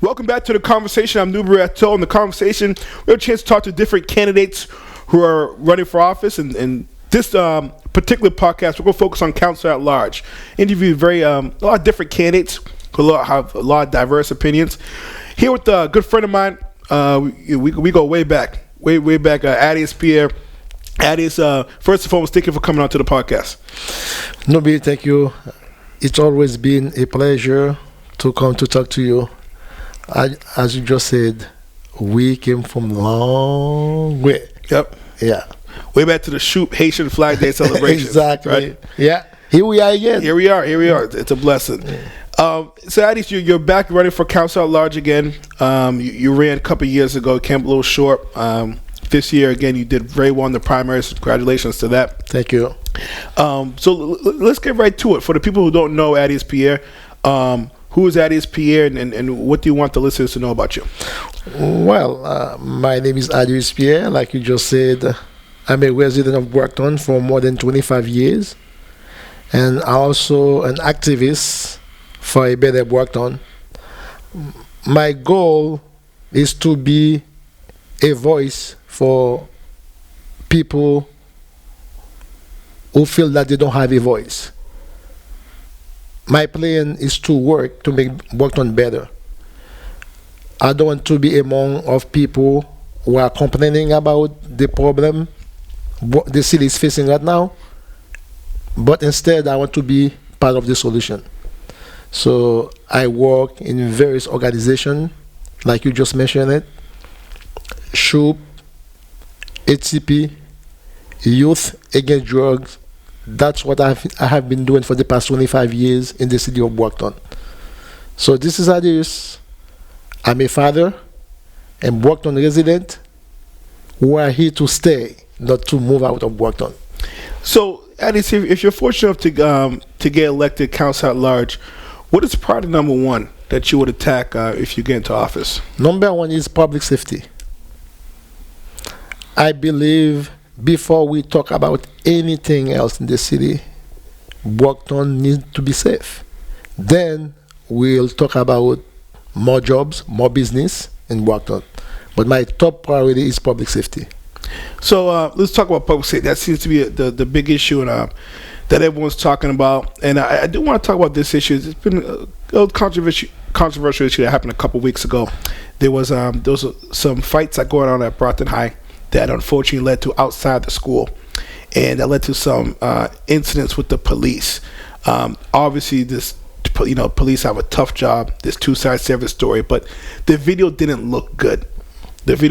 Welcome back to the conversation. I'm Newbury Atto. In the conversation, we have a chance to talk to different candidates who are running for office. And this particular podcast, we're going to focus on Councilor at large. Interview a lot of different candidates who have a lot of diverse opinions. Here with a good friend of mine, we go way back, Adius Pierre. Adius, first and foremost, thank you for coming on to the podcast. Newbury, thank you. It's always been a pleasure to come to talk to you. As you just said, we came from a long way. Yep. Yeah. Way back to the Shoop Haitian Flag Day celebration. Exactly. Right? Yeah. Here we are again. Here we are. It's a blessing. So, Adius, you're back running for council at large again. You ran a couple of years ago, came a little short. This year, again, you did very well in the primaries. Congratulations to that. Thank you. So let's get right to it. For the people who don't know Adius Pierre, who is Adius Pierre, and what do you want the listeners to know about you? Well, my name is Adius Pierre. Like you just said, I'm a resident of Brockton for more than 25 years. And also an activist for a better Brockton. My goal is to be a voice for people who feel that they don't have a voice. My plan is to work to make Brockton better. I don't want to be among of people who are complaining about the problem the city is facing right now, but instead I want to be part of the solution. So I work in various organizations, like you just mentioned it, SHOOP, HCP, Youth Against Drugs. That's what I have been doing for the past 25 years in the city of Brockton. So this is Adius. I'm a father and Brockton resident who are here to stay, not to move out of Brockton. So, Adius, if you're fortunate enough to get elected council at large, what is priority number one that you would attack if you get into office? Number one is public safety. I believe before we talk about anything else in the city, Brockton needs to be safe. Then we'll talk about more jobs, more business in Brockton. But my top priority is public safety. So let's talk about public safety. That seems to be the big issue that everyone's talking about. And I do want to talk about this issue. It's been a controversial issue that happened a couple weeks ago. There was some fights that going on at Brockton High that unfortunately led to outside the school, and that led to some incidents with the police. Obviously, police have a tough job. There's two sides to every story, but the video didn't look good. Let's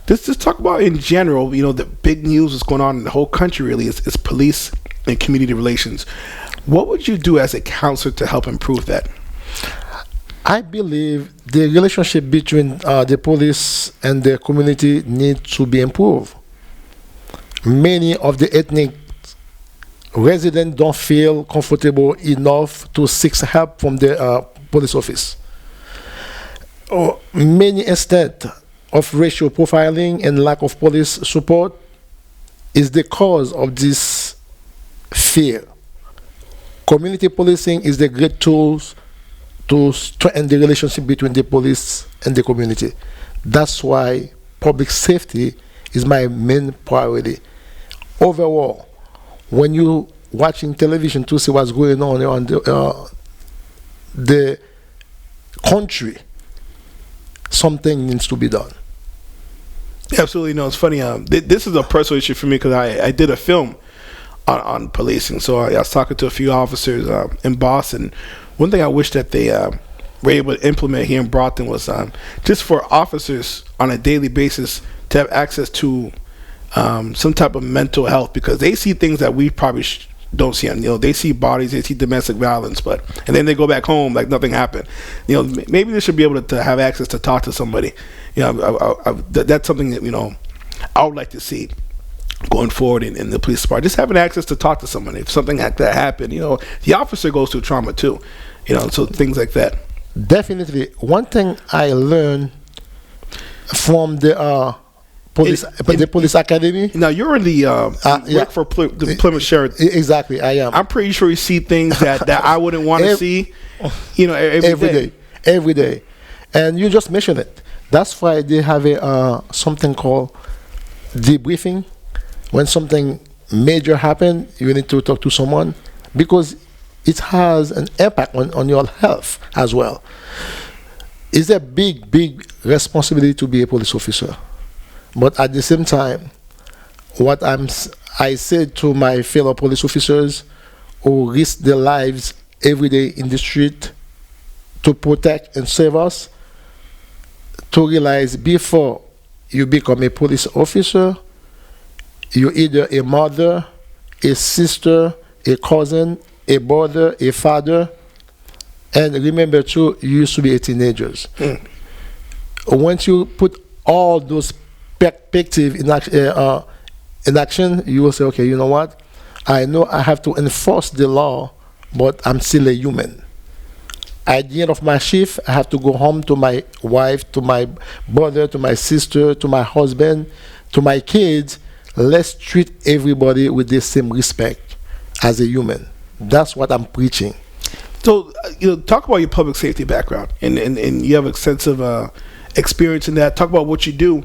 just talk about in general. The big news that's going on in the whole country really is police and community relations. What would you do as a counselor to help improve that? I believe the relationship between the police and the community needs to be improved. Many of the ethnic residents don't feel comfortable enough to seek help from the police office. Many instances of racial profiling and lack of police support is the cause of this fear. Community policing is the great tools to strengthen the relationship between the police and the community. That's why public safety is my main priority. Overall, when you watching television to see what's going on the country, something needs to be done. Absolutely. No, it's funny. This is a personal issue for me because I did a film on policing. So I was talking to a few officers in Boston. One thing I wish that they were able to implement here in Brockton was just for officers on a daily basis to have access to some type of mental health, because they see things that we probably don't see. They see bodies, they see domestic violence, and then they go back home like nothing happened. Maybe they should be able to have access to talk to somebody. That's something that I would like to see going forward in the police department. Just having access to talk to someone if something like that happened. The officer goes through trauma too. So things like that. Definitely. One thing I learned from the police academy. Now you're in the work for the Plymouth Sheriff. Exactly, I am. I'm pretty sure you see things that I wouldn't want to see. Every day. every day. And you just mentioned it. That's why they have a something called debriefing. When something major happen, you need to talk to someone because it has an impact on your health as well. It's a big responsibility to be a police officer. But at the same time, what I said to my fellow police officers who risk their lives every day in the street to protect and save us, to realize before you become a police officer, you're either a mother, a sister, a cousin, a brother, a father, and remember too, you used to be a teenagers. Once you put all those perspective in action, you will say, okay, you know what? I know I have to enforce the law, but I'm still a human. At the end of my shift, I have to go home to my wife, to my brother, to my sister, to my husband, to my kids. Let's treat everybody with the same respect as a human. That's what I'm preaching. So, talk about your public safety background, and you have extensive experience in that. Talk about what you do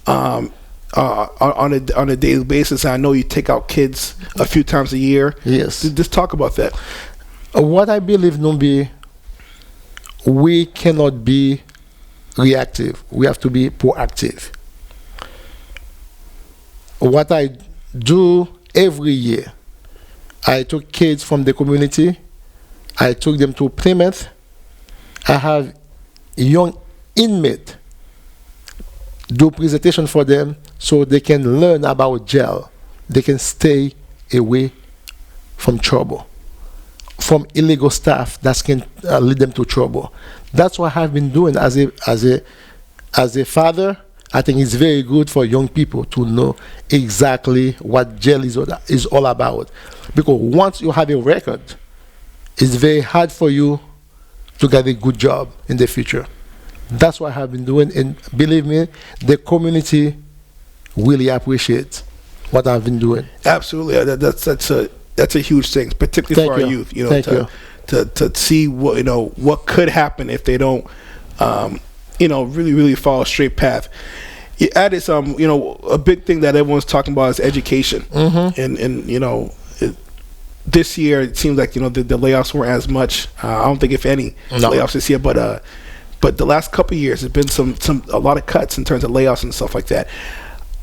on a daily basis. I know you take out kids a few times a year. Yes. Just talk about that. What I believe, Numbi, we cannot be reactive. We have to be proactive. What I do every year, I took kids from the community. I took them to Plymouth. I have young inmates do presentation for them so they can learn about jail. They can stay away from trouble, from illegal stuff that can lead them to trouble. That's what I've been doing as a father. I think it's very good for young people to know exactly what jail is all about. Because once you have a record, it's very hard for you to get a good job in the future. That's what I have been doing, and believe me, the community really appreciates what I've been doing. Absolutely, that's a huge thing, particularly for our youth. To see what could happen if they don't, really follow a straight path. You added some, a big thing that everyone's talking about is education, and this year it seems like the layoffs weren't as much. I don't think if any layoffs this year, but the last couple of years, there's been a lot of cuts in terms of layoffs and stuff like that.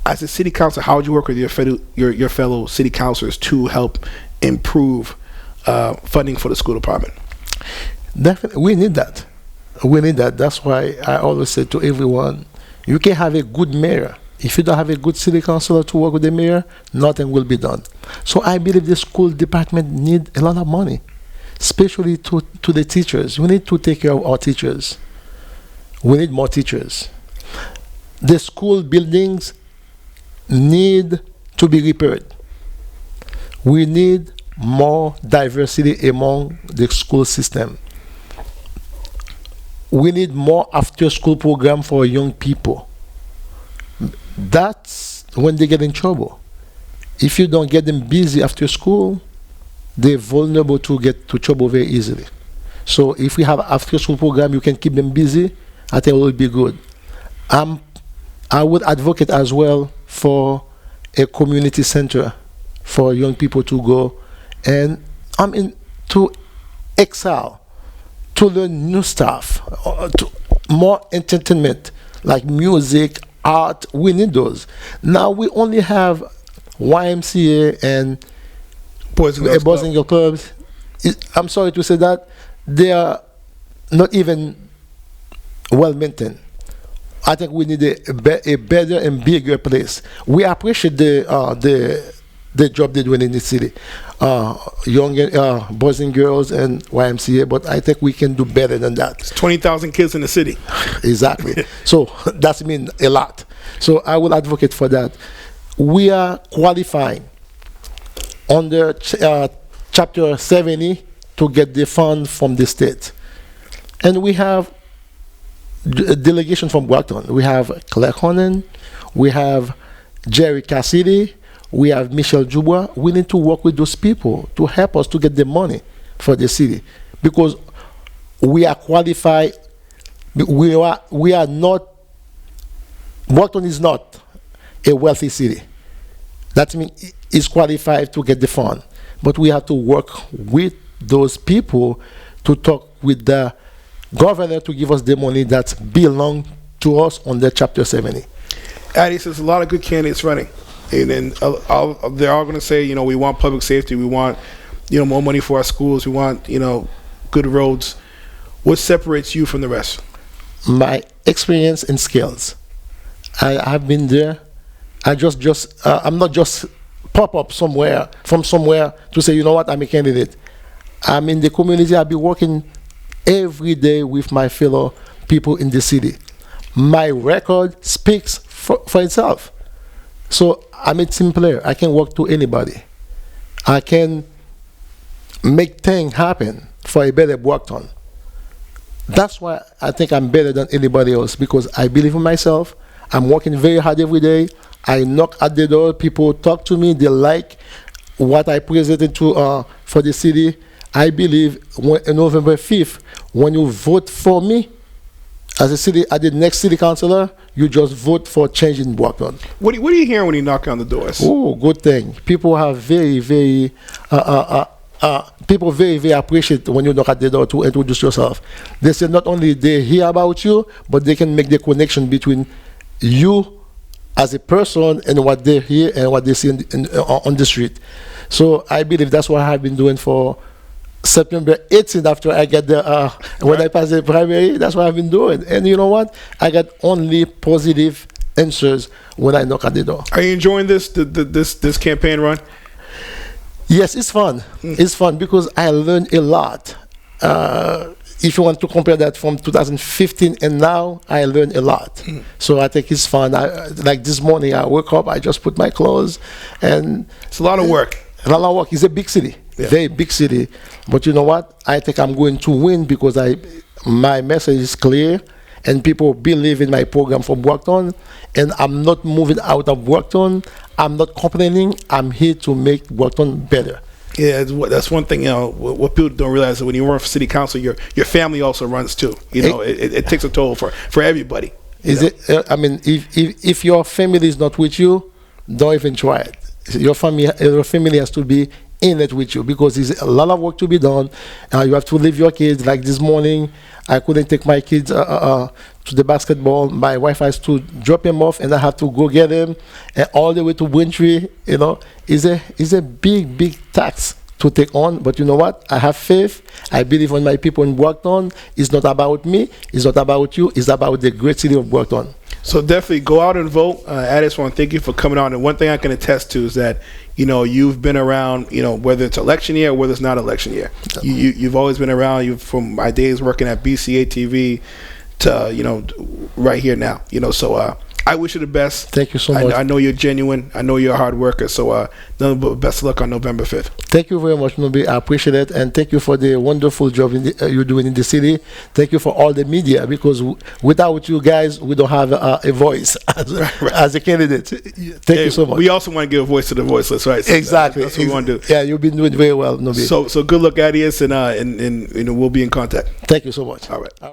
As a city councilor, how would you work with your fellow city councilors to help improve funding for the school department? Definitely, we need that. We need that. That's why I always say to everyone, you can have a good mayor. If you don't have a good city councilor to work with the mayor, nothing will be done. So I believe the school department need a lot of money, especially to the teachers. We need to take care of our teachers. We need more teachers. The school buildings need to be repaired. We need more diversity among the school system. We need more after-school program for young people. That's when they get in trouble. If you don't get them busy after school, they're vulnerable to get to trouble very easily. So if we have after-school program, you can keep them busy, I think it will be good. I would advocate as well for a community center for young people to go and to excel, to learn new stuff, to more entertainment like music, art. We need those. Now we only have YMCA and Boys and Girls Clubs. I'm sorry to say that they are not even well maintained. I think we need a better and bigger place. We appreciate the job they're doing in the city, young boys and girls and YMCA. But I think we can do better than that. It's 20,000 kids in the city. Exactly. So that means a lot. So I will advocate for that. We are qualifying under Chapter 70 to get the fund from the state, and we have a delegation from Brockton. We have Claire Honan, we have Jerry Cassidy, we have Michel Dubois. We need to work with those people to help us to get the money for the city, because we are qualified We are not. Brockton is not a wealthy city. That means it's qualified to get the fund, but we have to work with those people to talk with the governor to give us the money that belong to us under Chapter 70. Adius, there's a lot of good candidates running, and they're all going to say, we want public safety, we want, more money for our schools, we want, good roads. What separates you from the rest? My experience and skills. I have been there. I'm not just pop up from somewhere to say, I'm a candidate. I'm in the community. I'll be working every day with my fellow people in the city. My record speaks for itself. So I'm a team player. I can work to anybody. I can make things happen for a better Brockton. That's why I think I'm better than anybody else, because I believe in myself. I'm working very hard every day. I knock at the door. People talk to me. They like what I presented for the city. I believe on November 5th, when you vote for me as the next city councilor, you just vote for change in Brockton. What are you hearing when you knock on the doors? Oh, good thing. People are very, very appreciate when you knock at the door to introduce yourself. They say not only they hear about you, but they can make the connection between you as a person and what they hear and what they see on the street. So I believe that's what I've been doing for September 18th after I get when I pass the primary. That's what I've been doing. And you know what? I got only positive answers when I knock at the door. Are you enjoying this campaign run? Yes, it's fun. It's fun because I learned a lot. If you want to compare that from 2015 and now, I learned a lot. So I think it's fun. Like this morning, I woke up, I just put my clothes, and it's a lot of work. A lot of work. It's a big city, very big city. But you know what? I think I'm going to win because my message is clear, and people believe in my program for Brockton, and I'm not moving out of Brockton. I'm not complaining. I'm here to make Brockton better. Yeah, that's one thing. What people don't realize is that when you run for city council, your family also runs too. It takes a toll for everybody. If your family is not with you, don't even try it. Your family has to be in it with you, because there's a lot of work to be done. You have to leave your kids. Like this morning, I couldn't take my kids to the basketball. My wife has to drop them off, and I have to go get them, and all the way to Wintry. Is a big tax to take on. But you know what? I have faith. I believe in my people in Brockton. It's not about me. It's not about you. It's about the great city of Brockton. So definitely go out and vote. Adius, want to thank you for coming on. And one thing I can attest to is that you've been around. Whether it's election year or whether it's not election year, you've always been around. You from my days working at BCA TV to right here now. So I wish you the best. Thank you so much. I know you're genuine. I know you're a hard worker. So nothing but best of luck on November 5th. Thank you very much, Nobi. I appreciate it. And thank you for the wonderful job you're doing in the city. Thank you for all the media, because without you guys, we don't have a voice as a candidate. Thank you so much. We also want to give a voice to the voiceless, right? So exactly. That's what we want to do. Yeah, you've been doing very well, Nobi. So good luck, Adius, and we'll be in contact. Thank you so much. All right.